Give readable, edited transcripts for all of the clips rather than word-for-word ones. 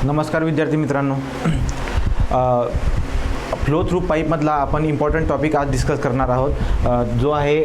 नमस्कार विद्यार्थी मित्रांनो, फ्लो थ्रू पाईपमधला आपण इम्पॉर्टंट टॉपिक आज डिस्कस करणार आहोत, जो आहे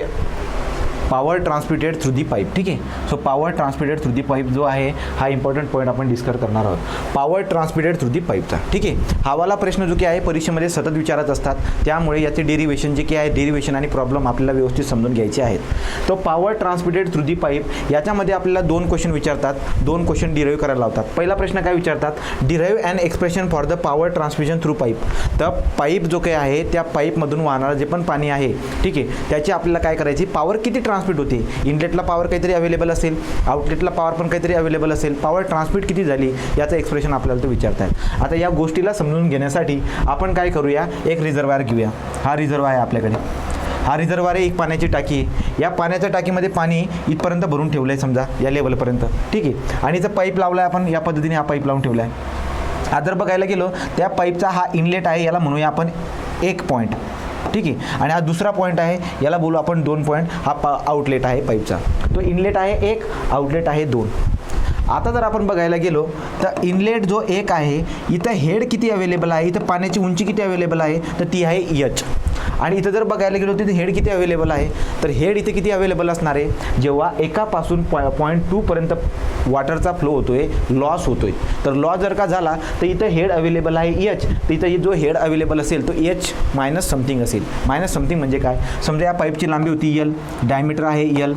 power transmitted through the pipe. ठीक आहे. So power transmitted through the pipe जो आहे हा इम्पॉर्टंट पॉईंट आपण डिस्कस करणार आहोत, पॉवर ट्रान्समिटेड थ्रू दी पाईपचा. ठीक आहे. हा वाला प्रश्न जो की आहे परीक्षेमध्ये सतत विचारत असतात, त्यामुळे याचे डेरिव्हेशन जे की आहे डेरिव्हेशन आणि प्रॉब्लेम आपल्याला व्यवस्थित समजून घ्यायचे आहेत. तो power transmitted through the pipe याच्यामध्ये आपल्याला दोन क्वेश्चन विचारतात, दोन क्वेश्चन डिराईव्ह करायला लावतात. पहिला प्रश्न काय विचारतात, derive and expression for the power transmission through pipe. तर पाईप जो काही आहे त्या पाईपमधून वाहणारं जे पण पाणी आहे, ठीक आहे, त्याची आपल्याला काय करायची, पॉवर किती ट्रान्समिट होते. इनलेटला पॉवर काहीतरी अवेलेबल असेल, आउटलेटला पॉवर पण काहीतरी अवेलेबल असेल, पॉवर ट्रान्समिट किती झाली याचं एक्सप्रेशन आपल्याला तो विचारतात. आता या गोष्टीला समजून घेण्यासाठी आपण काय करूया, एक रिझर्वायर घेऊया. हा रिझर्वायर आहे आपल्याकडे, हा रिझर्वायर आहे, एक पाण्याची टाकी आहे. या पाण्याच्या टाकीमध्ये पाणी इथपर्यंत भरून ठेवलं आहे, समजा या लेवलपर्यंत. ठीक आहे. आणि जर पाईप लावला आहे आपण, या पद्धतीने हा पाईप लावून ठेवला आहे. हा जर बघायला गेलो त्या पाईपचा हा इनलेट आहे, याला म्हणूया आपण एक पॉईंट. ठीक आहे. आणि हा दुसरा पॉईंट आहे, याला बोलू आपण 2 पॉईंट. हा आउटलेट आहे पाईपचा. तो इनलेट आहे 1, आउटलेट आहे 2. आता जर आपण बघायला गेलो तर इनलेट जो 1 आहे, इथं हेड किती अवेलेबल आहे, इथं पाण्याची उंची किती अवेलेबल आहे, तर ती आहे h. आणि इथं जर बघायला गेलो तिथे हेड किती अवेलेबल आहे, तर हेड इथे किती अवेलेबल असणार आहे, जेव्हा एकापासून पॉईंट 2 पर्यंत वॉटरचा फ्लो होतोय, लॉस होतोय. तर लॉस जर का झाला तर इथं हेड अवेलेबल आहे h, तर इथं जो हेड अवेलेबल असेल तो h मायनस समथिंग असेल. मायनस समथिंग म्हणजे काय, समजा या पाईपची लांबी होती l, डायमीटर आहे l,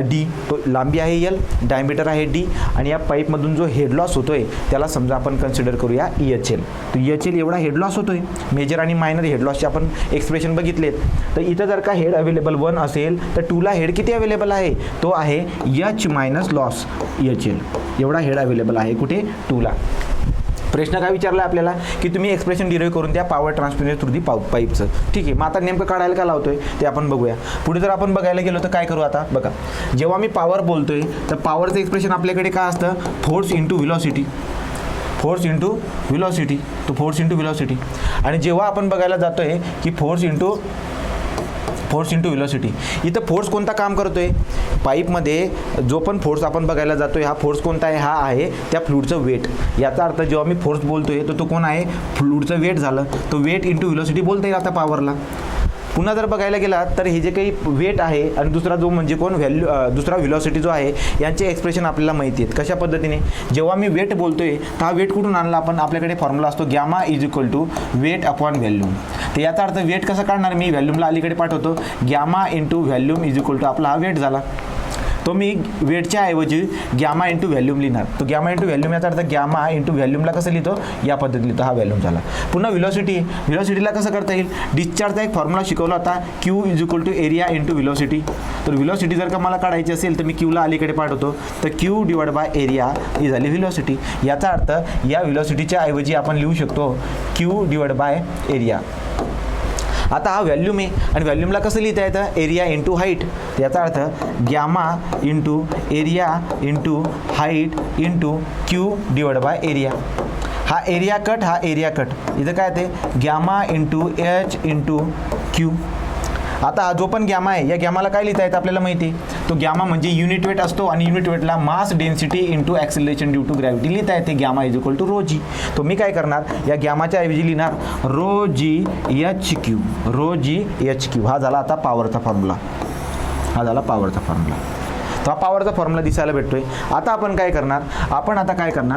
d, तो लांबी आहे l, डायमीटर आहे d, आणि या पाईपमधून जो हेड लॉस होतोय त्याला समजा आपण कन्सिडर करूया EHL. तर EHL एवढा हेड लॉस होतोय. मेजर आणि मायनर हेड लॉसचे आपण एक्सप्रेशन बघितलेत. तर इथं जर का हेड अवेलेबल 1 असेल तर 2ला हेड किती अवेलेबल आहे, तो आहे h मायनस लॉस EHL. एवढा हेड अवेलेबल आहे कुठे, 2ला. प्रश्न काय विचारला आपल्याला की तुम्ही एक्सप्रेशन डिराईव्ह करून द्या पॉवर ट्रान्समिटेड थ्रू दी पाईपचं. ठीक आहे. मग आता नेमकं काढायला का लावतोय ते आपण बघूया. पुढे जर आपण बघायला गेलो तर काय करू, आता बघा, जेव्हा मी पॉवर बोलतोय तर पॉवरचं एक्सप्रेशन आपल्याकडे काय असतं, force into velocity. Force into velocity, तो फोर्स इंटू व्हेलॉसिटी. आणि जेव्हा आपण बघायला जातोय की फोर्स इंटू व्हेलॉसिटी, इथं फोर्स कोणता काम करतोय, पाईपमध्ये जो पण फोर्स आपण बघायला जातोय हा फोर्स कोणता आहे, हा आहे त्या फ्लूडचं वेट. याचा अर्थ जेव्हा मी फोर्स बोलतोय तर तो कोण आहे, फ्लूडचं वेट झालं. तो वेट इंटू व्हेलॉसिटी बोलता येईल आता पॉवरला. पुन्हा जर बघायला गेला तर हे जे काही वेट आहे आणि दुसरा जो म्हणजे कोण दुसरा व्हेलॉसिटी जो आहे, यांचे एक्सप्रेशन आपल्याला माहिती आहेत. कशा पद्धतीने, जेव्हा मी वेट बोलतोय तर हा वेट कुठून आणला आपण, आपल्याकडे फॉर्म्युला असतो gamma is equal to weight upon volume. तर याचा अर्थ वेट कसं काढणार, मी व्हॅल्यूमला अलीकडे पाठवतो, gamma into volume is equal to आपला हा वेट झाला. तो मी वेटच्या ऐवजी गॅमा इंटू व्हॅल्यूम लिहिणार. तो गॅमा इंटू व्हॅल्यूम याचा अर्थ गॅमा इंटू व्हॅल्यूमला कसं लिहितो, या पद्धतीने लिहितो, हा व्हॅल्यूम झाला. पुन्हा व्हेलॉसिटीला कसं करता येईल, डिस्चार्जचा एक फॉर्म्युला शिकवला होता, Q is equal to area into velocity. तर व्हेलॉसिटी जर का मला काढायची असेल तर मी क्यूला अलीकडे पाठवतो, तर क्यू डिवाइड बाय एरिया ही झाली व्हेलॉसिटी. याचा अर्थ या व्हेलॉसिटीच्या ऐवजी आपण लिहू शकतो क्यू डिवाइड बाय एरिया. आता हा व्हॅल्यूम आहे आणि व्हॅल्यूमला कसं लिहिता येतं, एरिया इंटू हाईट. याचा अर्थ gamma into area into height into Q divide by area. हा एरिया कट, हा एरिया कट, इथं काय ते gamma into H into Q. आता हा जो पण गॅमा आहे, या गॅमाला काय लिहिता येतं आपल्याला माहिती आहे, तो गॅमा म्हणजे युनिट वेट असतो आणि युनिट वेटला mass density into acceleration due to gravity लिहिता येते. Gamma is equal to rho G. तो मी काय करणार, या गॅमाच्या ऐवजी लिहिणार rho G H Q. Rho G H Q हा झाला आता पॉवरचा फॉर्म्युला. हा झाला पॉवरचा फॉर्म्युला. तर हा पॉवरचा फॉर्म्युला दिसायला भेटतोय. आता आपण काय करणार,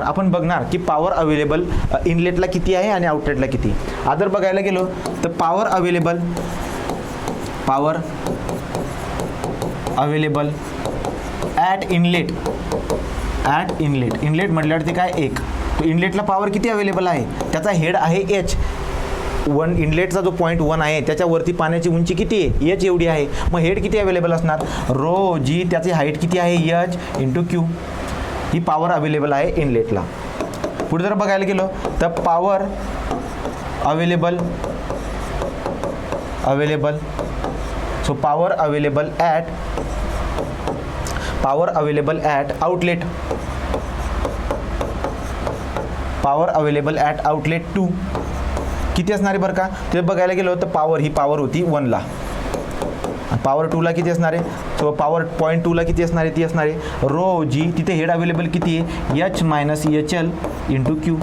आपण बघणार की पॉवर अवेलेबल इनलेटला किती आहे आणि आउटलेटला किती. आता जर बघायला गेलो तर power available at inlet. Inlet म्हटल्यावर ते काय 1. तो इनलेटला पॉवर किती अवेलेबल आहे, त्याचा हेड आहे h. इनलेटचा जो पॉईंट 1 आहे त्याच्यावरती पाण्याची उंची किती आहे, h एवढी आहे. मग हेड किती अवेलेबल असणार, रो जी, त्याची हाईट किती आहे h इंटू क्यू. ही पॉवर अवेलेबल आहे इनलेटला. पुढे जर बघायला गेलो तर power available so power available at outlet. Power available at outlet 2 किती असणार आहे बरं का, ते बघायला गेलो तर पॉवर, ही पॉवर होती 1ला, पॉवर 2ला किती असणार आहे, सो पॉवर पॉईंट 2ला किती असणार आहे, ती असणार आहे रो जी, तिथे हेड अवेलेबल किती आहे H minus H L into Q.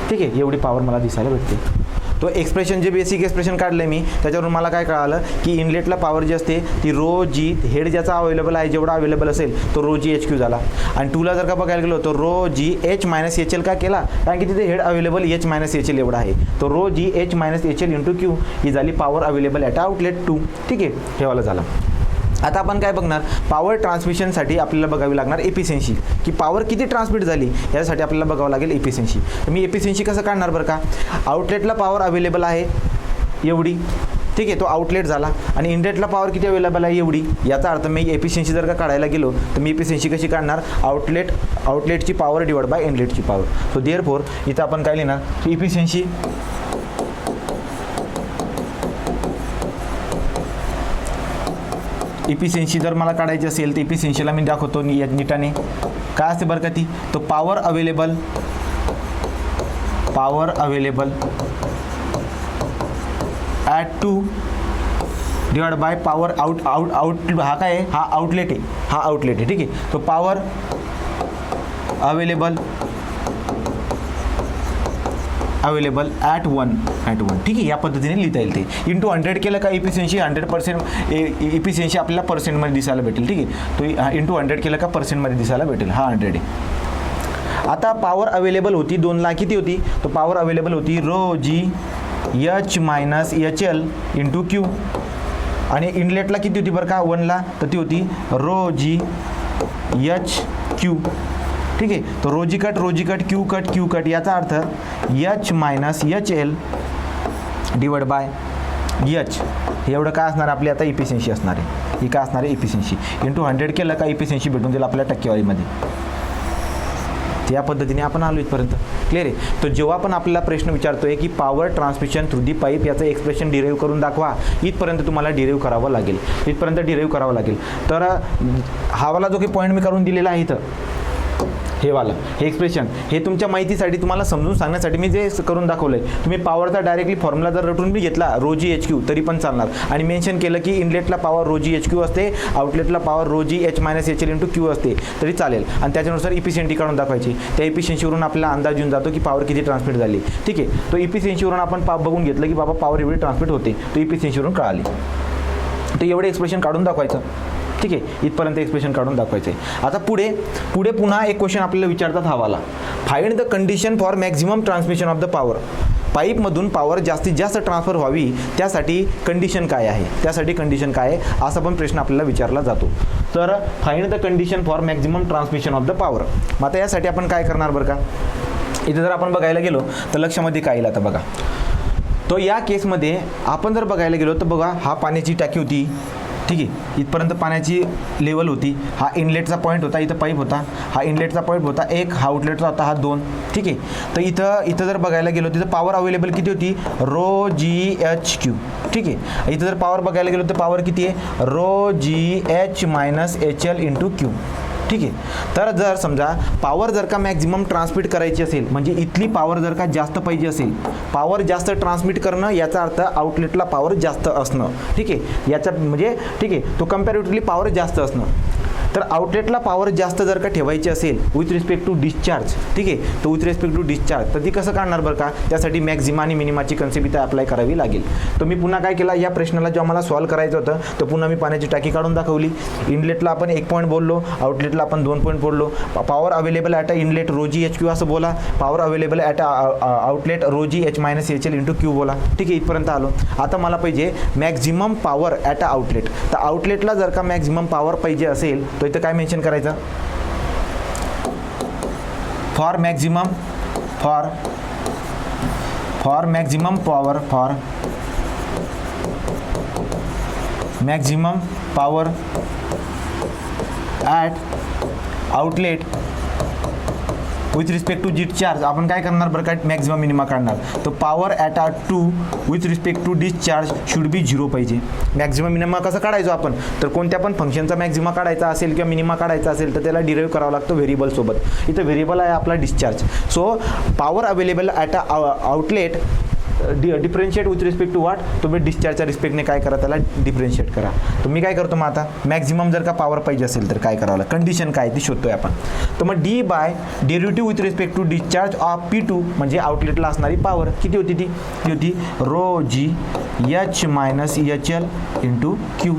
ठीक आहे, एवढी पॉवर मला दिसायला भेटते. तो एक्सप्रेशन जे बेसिक एक्सप्रेशन काढलं मी त्याच्यावरून मला काय कळालं की इनलेटला पॉवर जी असते ती रो जी, हेड ज्याचा अवेलेबल आहे जेवढा अवेलेबल असेल तो रो जी एच क्यू झाला. आणि 2ला जर का बघायला गेलो तो rho G H minus H L का केला, कारण की तिथे head available H minus H L एवढा आहे. तो rho G H minus H L into Q ही झाली पॉवर अवेलेबल ॲट आउटलेट 2. ठीक आहे, हे वाला झालं. आता आपण काय बघणार, पॉवर ट्रान्समिशनसाठी आपल्याला बघावी लागणार एफिशियन्सी, की पॉवर किती ट्रान्समिट झाली यासाठी आपल्याला बघावं लागेल एफिशियन्सी. तर मी एफिशियन्सी कसं काढणार बरं का, आउटलेटला पॉवर अवेलेबल आहे एवढी, ठीक आहे, तो आउटलेट झाला, आणि इनलेटला पॉवर किती अवेलेबल आहे एवढी. याचा अर्थ मी एफिशियन्सी जर का काढायला गेलो तर मी एफिशियन्सी कशी काढणार, आउटलेटची पॉवर डिवाइड बाय इनलेटची पॉवर. सो देअरफॉर इथं आपण काय लिहिणार, इफिशियन्सी जर मला काढायची असेल तर इफिशियन्सीला मी दाखवतो नीटाने काय असते बरं का ती, तो power available at 2 divide by power out हा काय आहे, हा आउटलेट आहे, ठीक आहे. तो पॉवर अवेलेबल ॲट 1, ठीक आहे, या पद्धतीने लिहिता येईल. ते इंटू 100 केलं का इफिशियन्सी 100% इफिशियन्सी आपल्याला पर्सेंटमध्ये दिसायला भेटेल. ठीक आहे, तो इंटू 100 केलं का पर्सेंटमध्ये दिसायला भेटेल. हा 100 आहे. आता पॉवर अवेलेबल होती 2ला, किती होती, तो पॉवर अवेलेबल होती rho G H minus H L into Q, आणि इनलेटला किती होती बरं का 1ला, तर ती होती रो जी एच क्यू. ठीक आहे, तो रोजी कट क्यू कट याचा अर्थ H minus H L divide by H, एवढं काय असणार आपली आता इफिशियन्सी असणार आहे. ही काय असणार आहे इफिशियन्सी, इंटू 100 केलं का इफिशियन्सी भेटून जाईल आपल्या टक्केवारीमध्ये. त्या पद्धतीने आपण आलो इथपर्यंत. क्लिअर आहे. तर जेव्हा पण आपल्याला प्रश्न विचारतोय की power transmission through the pipe याचं एक्सप्रेशन डिराईव्ह करून दाखवा, इथपर्यंत तुम्हाला डिराईव्ह करावं लागेल. तर हावाला जो काही पॉईंट मी करून दिलेला आहे इथं, हे एक्सप्रेशन हे तुमच्या माहितीसाठी तुम्हाला समजून सांगण्यासाठी मी जे करून दाखवलंय. तुम्ही पॉवरचा डायरेक्टली फॉर्म्युला जर रटून मी घेतला रोजी एच क्यू तरी पण चालणार, आणि मेन्शन केलं की इनलेटला पॉवर रोजी एच क्यू असते, आउटलेटला पॉवर रोजी H minus H L into Q असते तरी चालेल, आणि त्याच्यानुसार इफिशियन्सी काढून दाखवायची. त्या इफिशियन्सीवरून आपल्याला अंदाज येऊन जातो की पॉवर किती ट्रान्समिट झाली. ठीक आहे, तो इफिशियन्सीवरून आपण बघून घेतलं की बाबा पॉवर एवढी ट्रान्समिट होते, तो इफिशियन्सीवरून कळाली. तर एवढे एक्सप्रेशन काढून दाखवायचं. ठीक आहे, इथपर्यंत एक्सप्रेशन काढून दाखवायचं आहे. आता पुढे पुन्हा एक क्वेश्चन आपल्याला विचारतात हवाला, find the condition for maximum transmission of the power. पाईपमधून पॉवर जास्तीत जास्त ट्रान्सफर व्हावी त्यासाठी कंडिशन काय आहे, असा पण प्रश्न आपल्याला विचारला जातो. तर find the condition for maximum transmission of the power. मग आता यासाठी आपण काय करणार बरं का, इथे जर आपण बघायला गेलो तर लक्षामध्ये काय येईल आता बघा. तो या केसमध्ये आपण जर बघायला गेलो तर बघा, हा पाण्याची टाकी होती. ठीक आहे, इथपर्यंत पाण्याची लेवल होती, हा इनलेटचा पॉईंट होता, इथं पाईप होता, हा इनलेटचा पॉईंट होता 1, हा आउटलेटचा होता हा 2. ठीक आहे, तर इथं जर बघायला गेलो तिथं पॉवर अवेलेबल किती होती रो जी एच क्यू. ठीक आहे, इथं जर पॉवर बघायला गेलो तर पॉवर किती आहे rho G H minus H L into Q. ठीक आहे, तर जर समजा पॉवर जर का मॅक्झिमम ट्रान्समिट करायची असेल, म्हणजे इथली पॉवर जर का जास्त पाहिजे असेल, पॉवर जास्त ट्रान्समिट करणं याचा अर्थ आउटलेटला पॉवर जास्त असणं. ठीक आहे, याचा म्हणजे ठीक आहे तो कम्पॅरेटिव्हली पॉवर जास्त असणं. तर आउटलेटला पॉवर जास्त जर का ठेवायची असेल विथ रिस्पेक्ट टू डिस्चार्ज, ठीक आहे, तर विथ रिस्पेक्ट टू डिस्चार्ज तर ती कसं काढणार बरं का, त्यासाठी मॅक्झिमा आणि मिनिमाची कन्सेप्ट इथं अप्लाय करावी लागेल. तर मी पुन्हा काय केला, या प्रश्नाला जेव्हा मला सॉल्व्ह करायचं होतं तर पुन्हा मी पाण्याची टाकी काढून दाखवली. इनलेटला आपण 1 पॉईंट बोललो, आउटलेटला आपण 2 पॉईंट बोललो. Power available at a inlet रोजी एच क्यू असं बोला, पॉवर अवेलेबल ॲट आउटलेट रोजी H minus H L into Q बोला. ठीक आहे, इथपर्यंत आलो. आता मला पाहिजे maximum power at a outlet. तर आउटलेटला जर का मॅक्झिमम पॉवर पाहिजे असेल तर इथं काय मेन्शन करायचं, for maximum power at outlet with respect to discharge आपण काय करणार बरं का, मॅक्झिमम मिनिमा काढणार. तर power at R 2 with respect to discharge should be 0 पाहिजे. मॅक्झिमम मिनिमा कसं काढायचो आपण, तर कोणत्या पण फंक्शनचा मॅक्झिमा काढायचा असेल किंवा मिनिमा काढायचा असेल तर त्याला डिराईव्ह करावं लागतं व्हेरिएबलसोबत. इथं व्हेरिएबल आहे आपला discharge. So power available at a outlet differentiate with respect to what, तुम्ही डिस्चार्जच्या रिस्पेक्टने काय करा, त्याला डिफरन्शिएट करा. तर मी काय करतो मग आता, मॅक्झिमम जर का पॉवर पाहिजे असेल तर काय करावं, कंडिशन काय ती शोधतोय आपण. तर मग D by derivative with respect to discharge of P2 म्हणजे आउटलेटला असणारी पॉवर किती होती, ती होती rho G H minus H L into Q.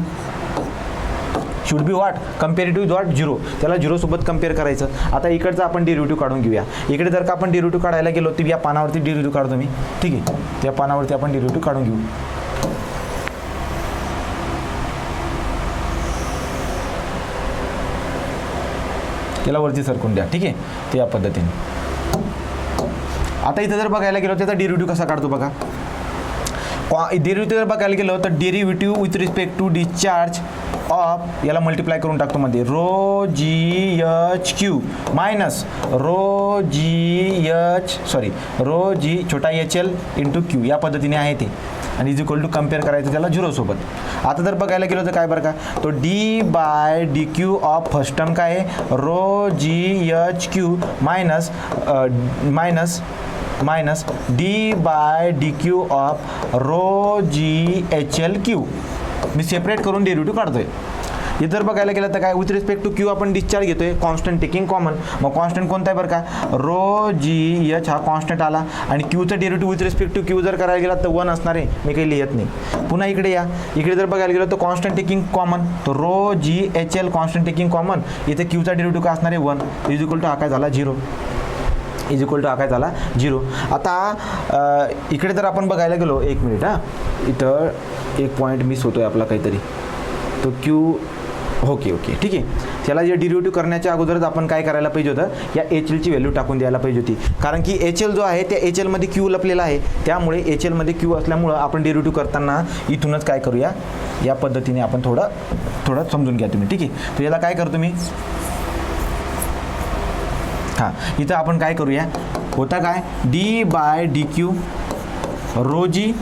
Should be what, comparative what, zero. त्याला झिरो सोबत कम्पेअर करायचं. आता इकडचं आपण डेरिव्हेटिव्ह काढून घेऊया. इकडे जर का आपण डेरिव्हेटिव्ह काढायला गेलो तर या पानावरती डेरिव्हेटिव्ह काढतो मी, ठीक आहे. त्या पानावरती आपण डेरिव्हेटिव्ह काढून घेऊ. त्याला वरती सरकून द्या, ठीक आहे. ते या पद्धतीने. आता इथं जर बघायला गेलो त्याचा डेरिव्हेटिव्ह कसा काढतो बघा. डेरिव्हेटिव्ह जर बघायला गेलो तर derivative with respect to discharge of, याला मल्टिप्लाय करून टाकतो मध्ये, rho G H Q minus rho G छोटा एच एल इंटू क्यू, या पद्धतीने आहे ते. आणि इज इक्वल टू कम्पेअर करायचं त्याला झिरो सोबत. आता जर बघायला गेलो तर काय बरं का, तो D by D Q of first term काय आहे, rho G H Q minus D by D Q of rho G H L Q. मी सेपरेट करून डेरिव्हेटिव्ह काढतोय. हे जर बघायला गेलं तर काय, विथ रिस्पेक्ट टू क्यू आपण डिस्चार्ज घेतोय, कॉन्स्टंट टेकिंग कॉमन. मग कॉन्स्टंट कोणता आहे बरं का, रो जी एच हा कॉन्स्टंट आला. आणि क्यूचा derivative with respect to Q जर करायला गेला तर 1 असणार आहे, मी काही लिहित नाही. पुन्हा इकडे या, इकडे जर बघायला गेलं तर कॉन्स्टंट टेकिंग कॉमन, तर rho G H L constant taking common, इथे क्यूचा डेरिव्हेटिव्ह काय असणार आहे 1, इज इक्वल टू हा काय झाला 0, इज इक्वल टू हा काय झाला 0. आता इकडे जर आपण बघायला गेलो, एक मिनिट हां, इथं एक पॉईंट मिस होतोय आपला काहीतरी, तो क्यू, ओके ठीक आहे. त्याला जे डेरिव्हेटिव्ह करण्याच्या अगोदरच आपण काय करायला पाहिजे होतं, या एच एलची व्हॅल्यू टाकून द्यायला पाहिजे होती. कारण की एच एल जो आहे त्या एच एलमध्ये क्यू लपलेला आहे, त्यामुळे एच एलमध्ये क्यू असल्यामुळं आपण डेरिव्हेटिव्ह करताना इथूनच काय करूया, या पद्धतीने आपण थोडं समजून घ्या तुम्ही, ठीक आहे. तर याला काय करतो मी, हां, इथं आपण काय करूया, होता काय D by D Q rho G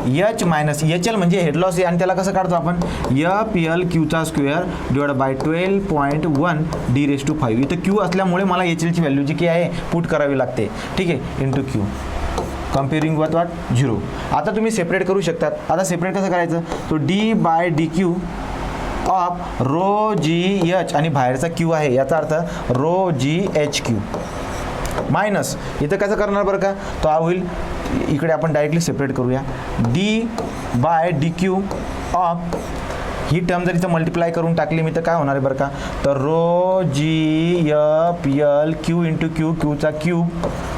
H minus H L म्हणजे हेड लॉस आहे, आणि त्याला कसं काढतो आपण, एफ एल क्यूचा square divide by 12.1 D raise to 5. इथं क्यू असल्यामुळे मला एच एलची व्हॅल्यू जी की आहे पुट करावी लागते, ठीक आहे, into Q comparing with what 0. आता तुम्ही सेपरेट करू शकतात. आता सेपरेट कसं करायचं, तो D by D Q of rho G H आणि बाहेरचा क्यू आहे, याचा अर्थ rho G H Q minus, इथं कसं करणार बरं का, तो हा होईल, इकडे आपण डायरेक्टली सेपरेट करूया, D by D Q of, ही टर्म जर इथं मल्टिप्लाय करून टाकली मी तर काय होणार आहे बरं का, तर rho G F L Q into Q, क्यूचा cube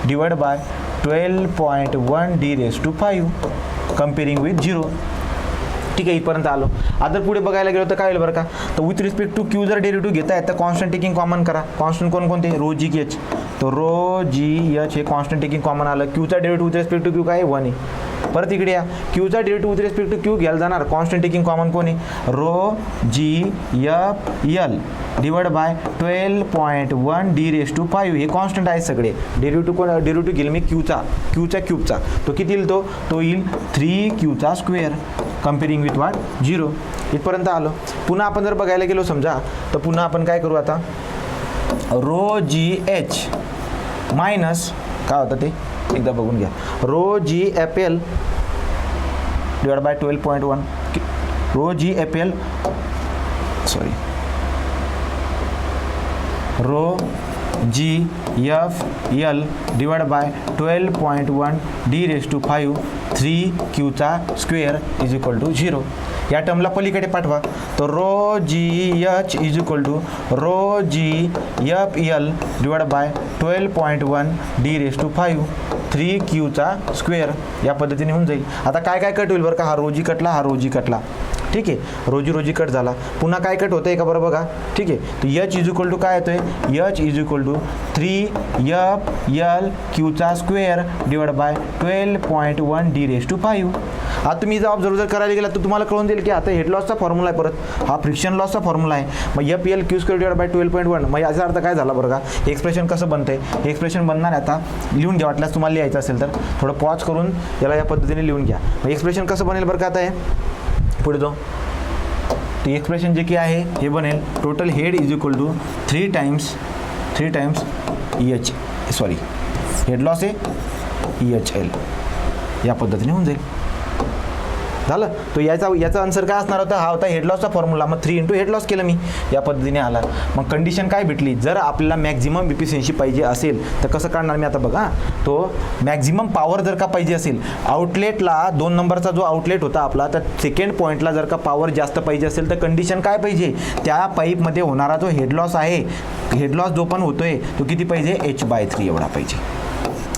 divide by 12.1 D raise to 5 comparing with 0. ठीक आहे, इथपर्यंत आलो. आता पुढे बघायला गेलो तर काय होईल बरं का, तर विथ रिस्पेक्ट टू क्यू जर डेरिव्हेटिव्ह घेताय तर कॉन्स्टंट टेकिंग कॉमन करा. कॉन्स्टंट कोणते, रो जी एच, तर रो जी एच हे कॉन्स्टंट टेकिंग कॉमन आलं. क्यूचा derivative with respect to Q काय 1 आहे. परत इकडे या, क्यूचा derivative with respect to Q घ्यायला जाणार, कॉन्स्टंट टेकिंग कॉमन कोण आहे, rho G F L divide by 12.1 D raise to 5. हे कॉन्स्टंट आहे सगळे. डेरिव्हेटिव्ह घेईल मी क्यूचा क्यूबचा, तो किती येईल, तो येईल 3 क्यूचा स्क्वेअर कम्पेअरिंग विथ व्हॉट 0. इथपर्यंत आलो. पुन्हा आपण जर बघायला गेलो समजा, तर पुन्हा आपण काय करू आता, रो जी एच मायनस काय होतं ते एकदा बघून घ्या, rho G F L divide by 12.1, rho G F L rho G F L divide by 12.1 D raise to 5 3 क्यूचा स्क्वेअर इज इक्वल टू 0. या टर्मला पलीकडे पाठवा, तो rho G H is equal to rho G F L divide by 12.1 D raise to 5 3 क्यूचा square, या पद्धतीने होऊन जाईल. आता काय कट होईल बरं का, हा रोजी कटला, हा रोजी कटला, ठीक आहे, रोजी कट झाला. पुन्हा काय कट होतं आहे का बरं बघा, ठीक आहे. तर एच इज इक्वल टू काय येतोय, H is equal to 3 F L क्यूचा square divide by 12.1 D raise to 5. आता तुम्ही जर ऑब्झर्व जर करायला गेला तर तुम्हाला कळून जाईल की आता हेड लॉसचा फॉर्म्युला आहे, परत हा फ्रिक्शन लॉसचा फॉर्म्युला आहे. मग F L Q square divide by 12.1, मग याचा अर्थ काय झाला बरं का, हे एक्सप्रेशन कसं बनतंय, हे एक्सप्रेशन बनणार आहे. आता लिहून घ्या, वाटल्यास तुम्हाला लिहायचं असेल तर थोडं पॉज करून याला या पद्धतीने लिहून घ्या. मग एक्सप्रेशन कसं बनेल बरं का, आता हे पुढे जाऊ, ते एक्सप्रेशन जे की आहे हे बनेल, total head is equal to 3 times H, head loss आहे EHL, या पद्धतीने होऊन जाईल. झालं. तो याचा आन्सर काय असणार होता, हा होता हेड लॉसचा फॉर्म्युला. मग 3 इंटू हेड लॉस केलं मी, या पद्धतीने आला. मग कंडिशन काय भेटली, जर आपल्याला मॅक्झिमम इफिशियन्सी पाहिजे असेल तर कसं काढणार मी आता बघा. तो मॅक्झिमम पॉवर जर का पाहिजे असेल, आउटलेटला 2 नंबरचा जो आउटलेट होता आपला, तर सेकंड पॉईंटला जर का पॉवर जास्त पाहिजे असेल तर कंडिशन काय पाहिजे, त्या पाईपमध्ये होणारा जो हेड लॉस आहे, हेड लॉस जो पण होतोय तो किती पाहिजे, h/3 एवढा पाहिजे.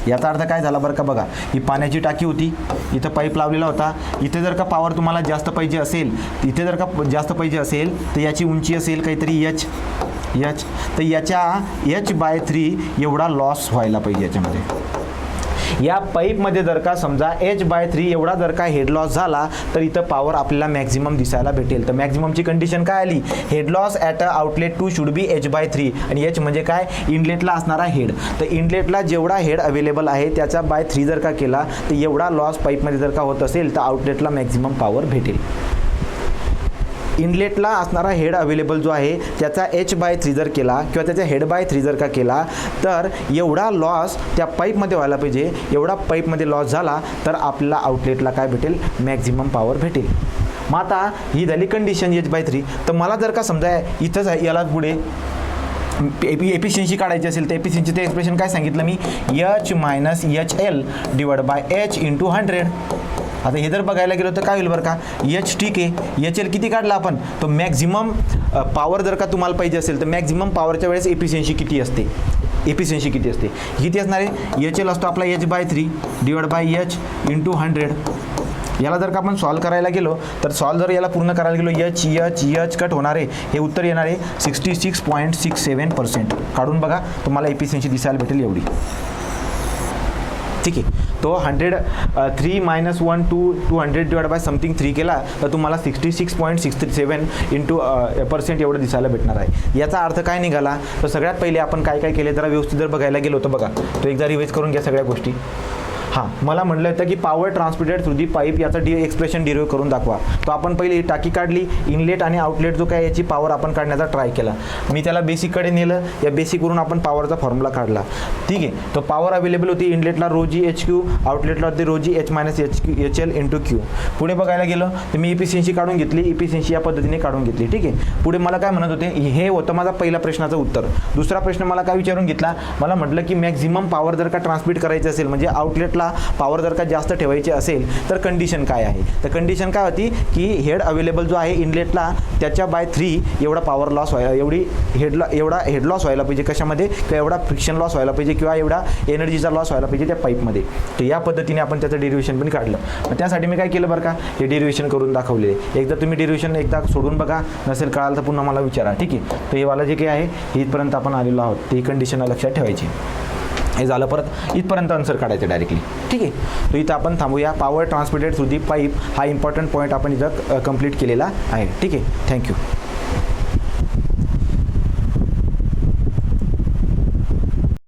याचा अर्थ काय झाला बरं का बघा, ही पाण्याची टाकी होती, इथं पाईप लावलेला होता. इथे जर का पॉवर तुम्हाला जास्त पाहिजे असेल, इथे जर का जास्त पाहिजे असेल तर याची उंची असेल काहीतरी h, तर याच्या h/3 एवढा लॉस व्हायला पाहिजे याच्यामध्ये. या पाईपमध्ये जर का समजा h/3 एवढा जर का हेड लॉस झाला तर इथं पॉवर आपल्याला मॅक्झिमम दिसायला भेटेल. तर मॅक्झिममची कंडिशन काय आली, head loss at a outlet 2 should be h/3 आणि h म्हणजे काय, इनलेटला असणारा हेड. तर इनलेटला जेवढा हेड अवेलेबल आहे त्याचा बाय 3 जर का केला तर एवढा लॉस पाईपमध्ये जर का होत असेल तर आउटलेटला मॅक्झिमम पॉवर भेटेल. इनलेटला असणारा हेड अवेलेबल जो आहे त्याचा h/3 जर केला किंवा त्याचा हेड/3 जर का केला तर एवढा लॉस त्या पाईपमध्ये व्हायला पाहिजे. एवढा पाईपमध्ये लॉस झाला तर आपल्याला आउटलेटला काय भेटेल, मॅक्झिमम पॉवर भेटेल. मग आता ही झाली कंडिशन h/3. तर मला जर का समजा इथंच याला पुढे एफिशियन्सी काढायची असेल तर एफिशियन्सीचं एक्सप्रेशन काय सांगितलं मी, h - HL / h × 100. आता हे जर बघायला गेलो तर काय होईल बरं का, h ठीक आहे, HL किती काढला आपण, तो मॅक्झिमम पॉवर जर का तुम्हाला पाहिजे असेल तर मॅक्झिमम पॉवरच्या वेळेस एफिशियन्सी किती असते, किती असणार आहे, HL असतो आपला h/3 / h × 100. याला जर का आपण सॉल्व करायला गेलो तर जर याला पूर्ण करायला गेलो h कट होणार आहे, हे उत्तर येणार आहे 66.67%. काढून बघा तुम्हाला एफिशियन्सी दिसायला भेटेल एवढी. ठीक आहे. तो 3 - 1 200 / समथिंग 3 केला तर तुम्हाला 66.67% एवढं दिसायला भेटणार आहे. याचा अर्थ काय निघाला, तर सगळ्यात पहिले आपण काय काय केले जरा व्यवस्थित जर बघायला गेलो तर बघा, तो एकदा रिवाइज करून घ्या सगळ्या गोष्टी. हां, मला म्हटलं होतं की power transmitted through the pipe याचा एक्सप्रेशन डिराईव्ह करून दाखवा. तो आपण पहिली ही टाकी काढली, इनलेट आणि आउटलेट जो काय याची पॉवर आपण काढण्याचा ट्राय केला. मी त्याला बेसिककडे नेलं, या बेसिकवरून आपण पॉवरचा फॉर्म्युला काढला. ठीक आहे. तो पॉवर अवेलेबल होती इनलेटला ρg HQ, आउटलेटला होती ρg h - HL × Q. पुढे बघायला गेलं तर मी इफिशियन्सी काढून घेतली, इफिशियन्सी या पद्धतीने काढून घेतली. ठीक आहे. पुढे मला काय म्हणत होते, हे होतं माझा पहिला प्रश्नाचं उत्तर. दुसरा प्रश्न मला काय विचारून घेतला, मला म्हटलं की मॅक्झिमम पॉवर जर का ट्रान्समिट करायची असेल म्हणजे आउटलेटला पॉवर जर का जास्त ठेवायची असेल तर कंडिशन काय आहे. तर कंडिशन काय होती की हेड अवेलेबल जो आहे इनलेटला त्याच्या /3 एवढा पॉवर लॉस व्हायला, एवढा हेड लॉस व्हायला पाहिजे कशामध्ये, किंवा एवढा फ्रिक्शन लॉस व्हायला पाहिजे किंवा एवढा एनर्जीचा लॉस व्हायला पाहिजे त्या पाईपमध्ये. तर या पद्धतीने आपण त्याचं डेरिव्हेशन पण काढलं. मग त्यासाठी मी काय केलं बरं का, हे डेरिव्हेशन करून दाखवले. एकदा तुम्ही डेरिव्हेशन एकदा सोडून बघा, नसेल कळालं तर पुन्हा मला विचारा. ठीक आहे. तर हे वाला जे काही आहे इथपर्यंत आपण आलेलो आहोत, ते कंडिशन लक्षात ठेवायची. हे झालं, परत इथपर्यंत आन्सर काढायचं डायरेक्टली. ठीक आहे. तर इथं आपण थांबूया. Power transmitted through the pipe हा इम्पॉर्टंट पॉईंट आपण इथं कंप्लीट केलेला आहे. ठीक आहे. थँक्यू.